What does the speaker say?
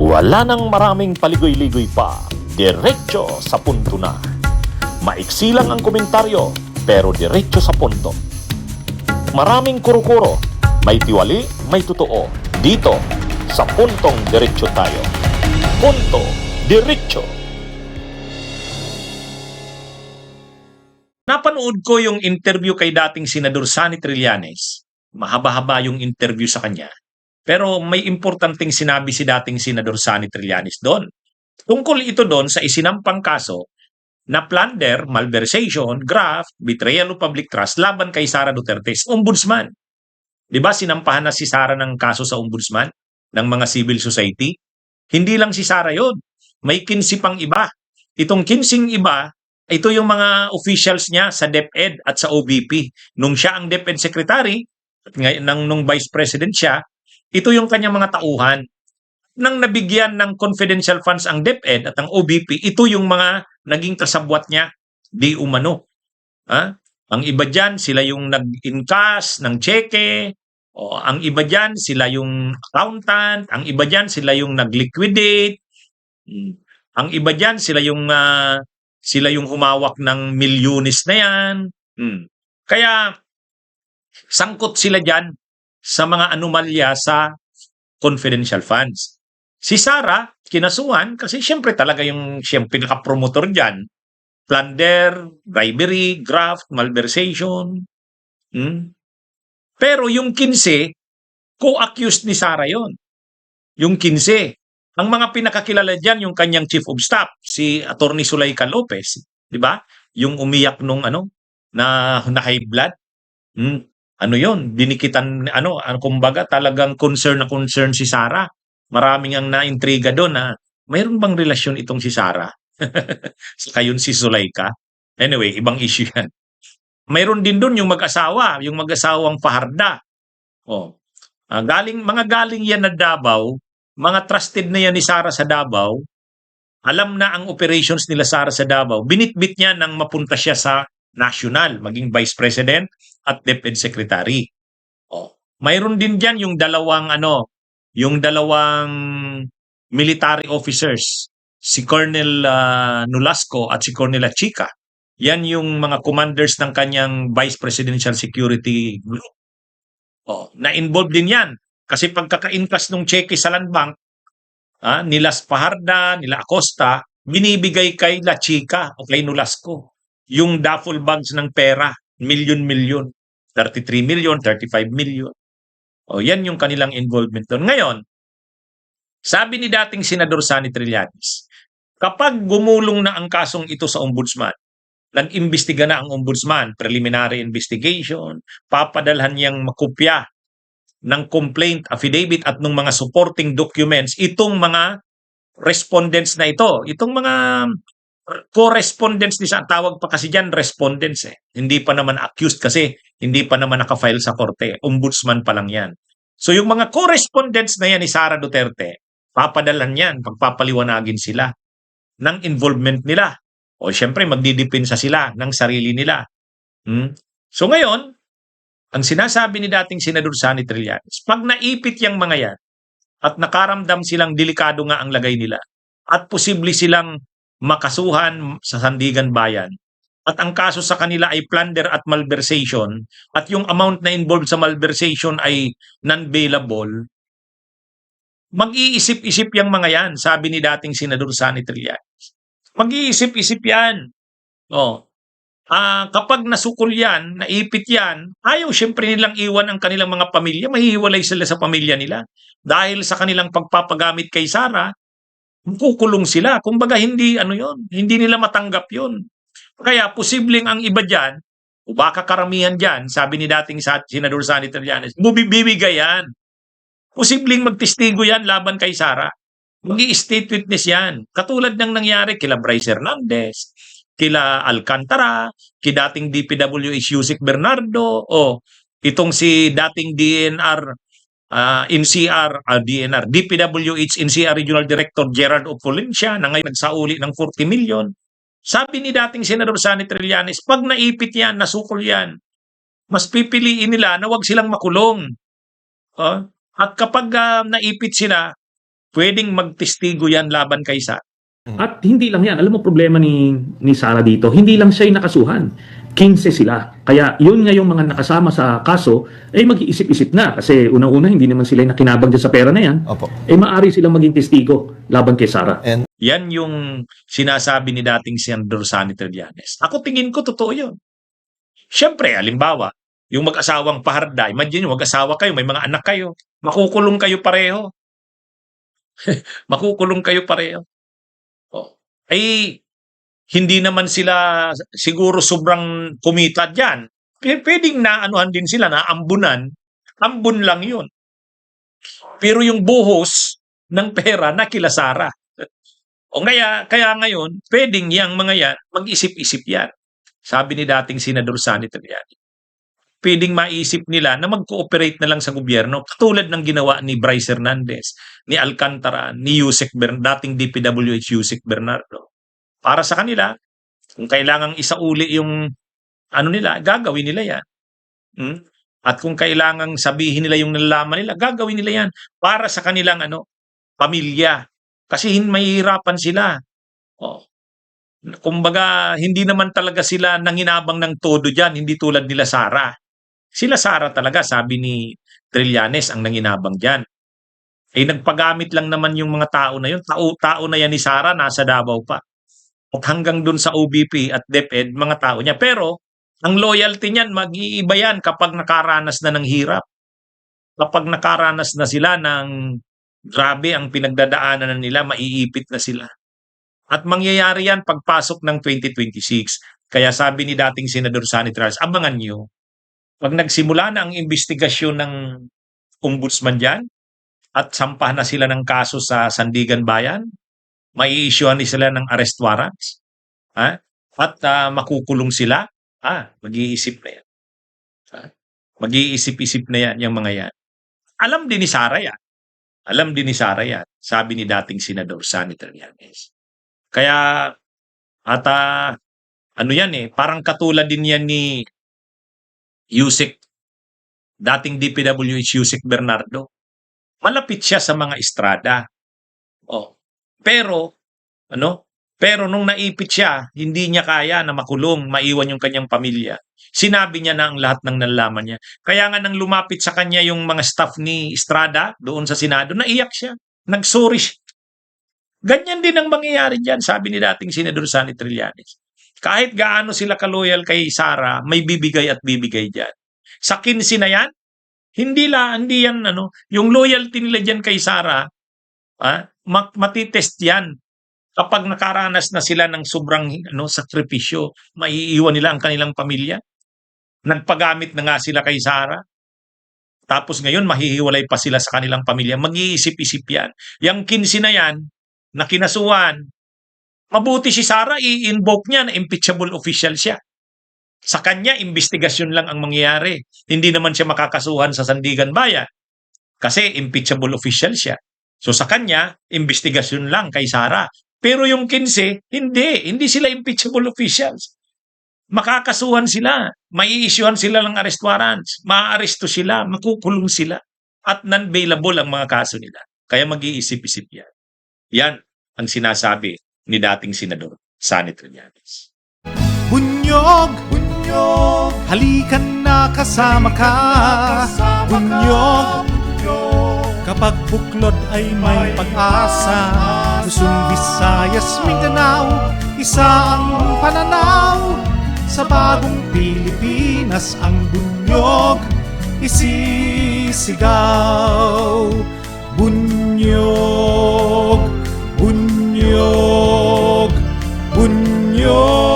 Wala nang maraming paligoy-ligoy pa, diretso sa punto na. Maiksi lang ang komentaryo, pero diretso sa punto. Maraming kuro-kuro, may tiwali, may totoo. Dito, sa puntong diretso tayo. Punto, diretso. Napanood ko yung interview kay dating Senador Sonny Trillanes. Mahaba-haba yung interview sa kanya. Pero may importanteng sinabi si dating Senador Sonny Trillanes doon. Tungkol ito doon sa isinampang kaso na plunder, malversation, graft, betrayal of public trust laban kay Sara Duterte, ombudsman. Di ba sinampahan na si Sara ng kaso sa ombudsman ng mga civil society? Hindi lang si Sara yon, may 15 pang iba. Itong 15 iba, ito yung mga officials niya sa DepEd at sa OBP. Nung siya ang DepEd Secretary, at nung Vice President siya, ito yung kanyang mga tauhan. Nang nabigyan ng confidential funds ang DepEd at ang OBP, ito yung mga naging kasabwat niya, di umano. Ha? Ang iba dyan, sila yung nag-encash ng cheque, o ang iba dyan, sila yung accountant, ang iba dyan, sila yung nag-liquidate, ang iba dyan, sila yung humawak ng milyones na yan. Kaya, sangkot sila dyan sa mga anomalya sa confidential funds. Si Sara, kinasuhan kasi siyempre talaga yung pinaka-promotor dyan. Plunder, bribery, graft, malversation. Pero yung 15, co-accused ni Sara yon. Yung 15. Ang mga pinakakilala dyan, yung kanyang chief of staff, si Attorney Zuleika Lopez. Di ba? Yung umiyak nung na high blood. Ano yon, dinikitan, kumbaga talagang concern na concern si Sara. Maraming ang naintriga doon na mayroon bang relasyon itong si Sara? Saka yun si Zuleika. Anyway, ibang issue yan. Mayroon din doon yung mag-asawa, yung mag-asawang Fajarda. Mga galing yan na Davao, mga trusted na yan ni Sara sa Davao. Alam na ang operations nila Sara sa Davao. Binitbit niya nang mapunta siya sa national, maging Vice President at DepEd Secretary. Mayroon din diyan yung dalawang military officers, si Colonel Nolasco at si Colonel Chica. Yan yung mga commanders ng kanyang Vice Presidential Security Group. Na-involved din yan. Kasi pagkaka-encash ng cheque sa land bank, nila Fajarda, nila Acosta, binibigay kay La Chica o kay Nolasco. Yung duffel bags ng pera, milyon-milyon. 33 million, 35 million. Yan yung kanilang involvement doon. Ngayon, sabi ni dating Senador Sonny Trillanes, kapag gumulong na ang kasong ito sa ombudsman, nag-imbestiga na ang ombudsman, preliminary investigation, papadalhan niyang makopya ng complaint affidavit at ng mga supporting documents, itong mga respondents na ito, itong mga correspondents, tawag pa kasi dyan, respondents Hindi pa naman accused kasi hindi pa naman nakafile sa korte. Ombudsman pa lang yan. So yung mga correspondents na yan ni Sara Duterte, papadalan yan, pagpapaliwanagin sila ng involvement nila. O syempre magdidepensa sila ng sarili nila. So ngayon, ang sinasabi ni dating Senador Sonny Trillanes, pag naipit yung mga yan at nakaramdam silang delikado nga ang lagay nila at posible silang makasuhan sa Sandigan Bayan at ang kaso sa kanila ay plunder at malversation at yung amount na involved sa malversation ay non-bailable, mag-iisip-isip yung mga yan, sabi ni dating Senador Sonny Trillanes. Mag-iisip-isip yan. Kapag nasukol yan, naipit yan, ayaw syempre nilang iwan ang kanilang mga pamilya, mahihiwalay sila sa pamilya nila. Dahil sa kanilang pagpapagamit kay Sara, kukulong sila. Kumbaga hindi hindi nila matanggap 'yon. Kaya posibleng ang iba diyan, o baka karamihan diyan, sabi ni dating Senador Sonny Trillanes, bibigay yan. Posibleng magtestigo yan laban kay Sara. Mag-i-state witness yan. Katulad ng nangyari kila Bryce Hernandez, kila Alcantara, dating DPWH Yusek Bernardo, itong si dating DNR DPWH NCR Regional Director Gerard Opolencia na ngayon nagsauli ng 40 million. Sabi ni dating Senador Sonny Trillanes, pag naipit yan, nasukol yan, mas pipiliin nila na wag silang makulong. At kapag naipit sila, pwedeng magtestigo yan laban kay Sara. At hindi lang yan. Alam mo, problema ni Sara dito, hindi lang siya yung nakasuhan. 15 sila. Kaya yun nga yung mga nakasama sa kaso, mag-iisip-isip na. Kasi unang-una, hindi naman sila yung nakinabang dyan sa pera na yan. Opo. Maari silang maging testigo laban kay Sara. And Yan yung sinasabi ni dating Senador Sonny Trillanes. Ako tingin ko totoo yun. Siyempre, halimbawa, yung mag-asawang paharda, imagine nyo, mag-asawa kayo, may mga anak kayo, makukulong kayo pareho. Makukulong kayo pareho. Oh. Ay, hindi naman sila siguro sobrang kumita dyan. Pwedeng naanuhan din sila, naambunan. Ambun lang yun. Pero yung buhos ng pera na kila Sara. O kaya ngayon, pwedeng yang mga yan, mag-isip-isip yan. Sabi ni dating Senador Sonny Trillanes. Pwedeng maisip nila na mag-cooperate na lang sa gobyerno katulad ng ginawa ni Bryce Hernandez, ni Alcantara, ni dating DPWH Yusek Bernardo. Para sa kanila, kung kailangang isauli yung nila, gagawin nila yan. At kung kailangang sabihin nila yung nalalaman nila, gagawin nila yan para sa kanilang pamilya. Kasi mahihirapan sila. Kumbaga, hindi naman talaga sila nanginabang ng todo dyan, hindi tulad nila Sara. Sila Sara talaga, sabi ni Trillanes, ang nanginabang dyan. Nagpagamit lang naman yung mga tao na yun. Tao na yan ni Sara, nasa Davao pa. At hanggang dun sa OBP at DepEd, mga tao niya. Pero, ang loyalty niyan, mag-iiba yan kapag nakaranas na ng hirap. Kapag nakaranas na sila ng grabe ang pinagdadaanan nila, maiipit na sila. At mangyayari yan pagpasok ng 2026. Kaya sabi ni dating Senador Sonny Trillanes, abangan nyo. Pag nagsimula na ang investigasyon ng ombudsman dyan at sampahan na sila ng kaso sa Sandigan Bayan, mai-issuehan ni sila ng arrest warrants at makukulong sila, mag-iisip na yan. Mag-iisip-isip na yan yung mga yan. Alam din ni Sara yan. Alam din ni Sara yan, sabi ni dating Senador Sonny Trillanes. Kaya, parang katulad din yan ni Yusek, dating DPWH Yusek Bernardo. Malapit siya sa mga estrada. Pero nung naipit siya, hindi niya kaya na makulong, maiwan yung kanyang pamilya. Sinabi niya na ang lahat ng nalaman niya. Kaya nga nang lumapit sa kanya yung mga staff ni Estrada doon sa Senado, naiyak siya. Nagsorry siya. Ganyan din ang mangyayari dyan, sabi ni dating Senador Sonny Trillanes. Kahit gaano sila kaloyal kay Sara, may bibigay at bibigay dyan. Sa 15 na yan, hindi yan, yung loyalty nila dyan kay Sara, matitest yan. Kapag nakaranas na sila ng sobrang sakripisyo, maiiwan nila ang kanilang pamilya. Nagpagamit na nga sila kay Sara. Tapos ngayon, mahihiwalay pa sila sa kanilang pamilya. Mag-iisip-isip yan. Yang 15 na yan, na kinasuhan, mabuti si Sara, i-invoke niya na impeachable official siya. Sa kanya, investigasyon lang ang mangyayari. Hindi naman siya makakasuhan sa Sandigan Bayan. Kasi impeachable official siya. So sa kanya, investigasyon lang kay Sara. Pero yung 15, hindi sila impeachable officials. Makakasuhan sila, mai-issuehan sila ng arrest warrants, maaaresto sila, makukulong sila, at non-bailable ang mga kaso nila. Kaya mag-iisip-isip yan. Yan ang sinasabi ni dating Senador Sonny Trillanes. Bunyog, bunyog, halikan na kasama ka. Bunyog, kapag buklod ay may pag-asa. Luzon, Visayas, Mindanao, isa ang pananaw. Sa bagong Pilipinas ang bunyog isisigaw. Bunyog, bunyog, bunyog.